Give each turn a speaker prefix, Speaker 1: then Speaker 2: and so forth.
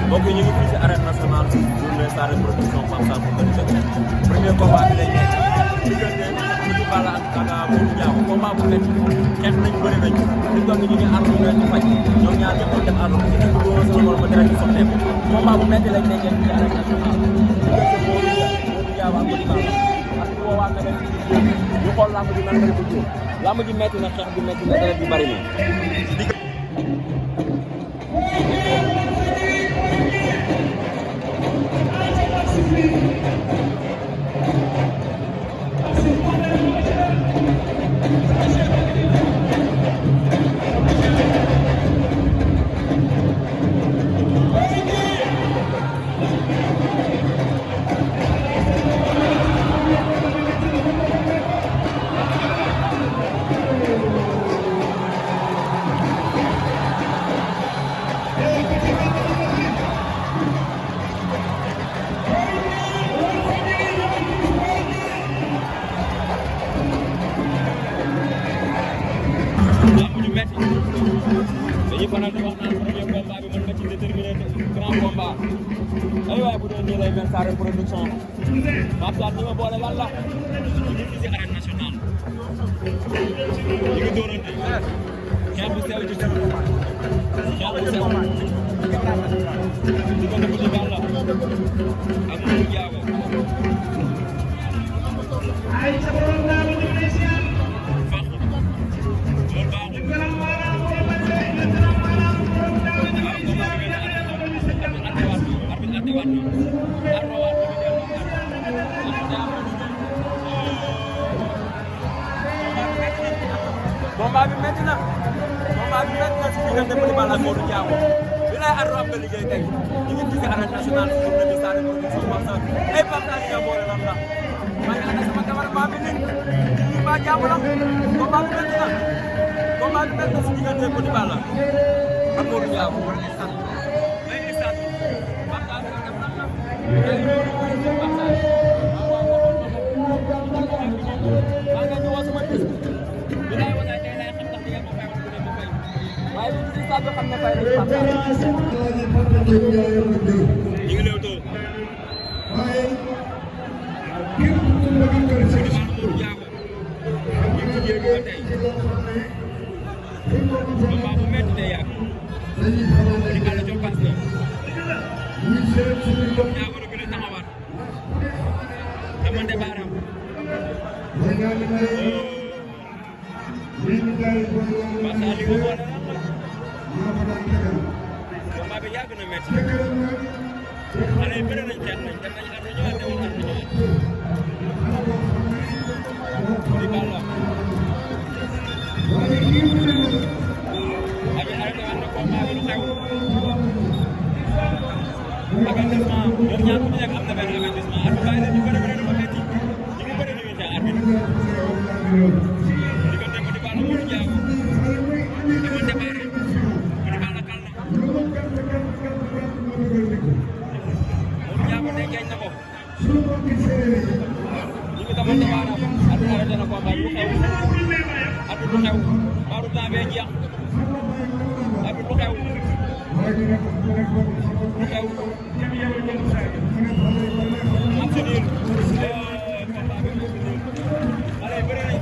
Speaker 1: mbokk yi ñu ngi fii ci arène nationale journée Saare production Pape Sarr bu bëri dëkk premier combat bi lay nekk diggante Petit Balla ak Modou Niang combat bu métti xeex nañ bëri nañ ñu toog ñu ngi ànd ñu leen di faj ñoom ñaar ñëpp dem ànd ci nekk bu sama morom ma dara ci soppeeku combat bu métti lañ nekkee ci arène nationale diggante Modou Niang ak Petit Balla ak bu boobaa nga dem ñu xool lamb ji nan lay mujjee lamb ji métti na xeex bi métti na deret bi bëri na dañuy faral di wax naan premier combat bi mën na ci déterminer grand combat ay waay bu doon nii lay mel Saare production Pape Sarr ñi ma boole lan la ñu ngi fii ci arène nationale ñu ngi dóorante xeex bu sew ci suuf xeex bu sew di ko Petit Balla ak Modou Diago combat bi métti na si diggante Petit Balla ak Modou Diago bi lay ardo am nga liggéey tey ñu ngi gis arène nationale pour le bi Saare production Pape Sarr ay Pape Sarr nga boole lan la maa ngi ànd sama cameraman bi nii ñu ba jàmm la combat bi métti na si diggante Petit Balla ak Modou Diago wala instant Pape Sarr nga def lan la maa ngi ñu woo sama bis bi lay wane tey lay xam ndax di ngeen ma fay wala du ngeen ma fay waaye bu ci stade bi xam ne fay nañu Pape Sarr ñu ngi lew too combat bu métti day yàgg Petit Balla jokkaas na Diago la gën a taxawaat damante baaraam Pape Sarr li nga boole lan la combat bi yàgg na métti xale yi bëri nañ xeex nañ dem nañ ànd ñëwaat demoon ànd ñëwaat Petit Balla aji arrêté waat na combat bi lu xew avertissement ñoom ñaar ku ci nekk am na benn avertissement at bàyyi leen ñu bëri bëri dafa métti ñu ngi bëri ñu ca arbitre diggante Petit Balla Modou Diago demante baare Petit Balla kal na Modou Diago ne geeñ na ko ñu ngi demante baaraam at arrêté na combat lu xew at lu xew baaru temps bee jeex at lu xew am si niir combat bi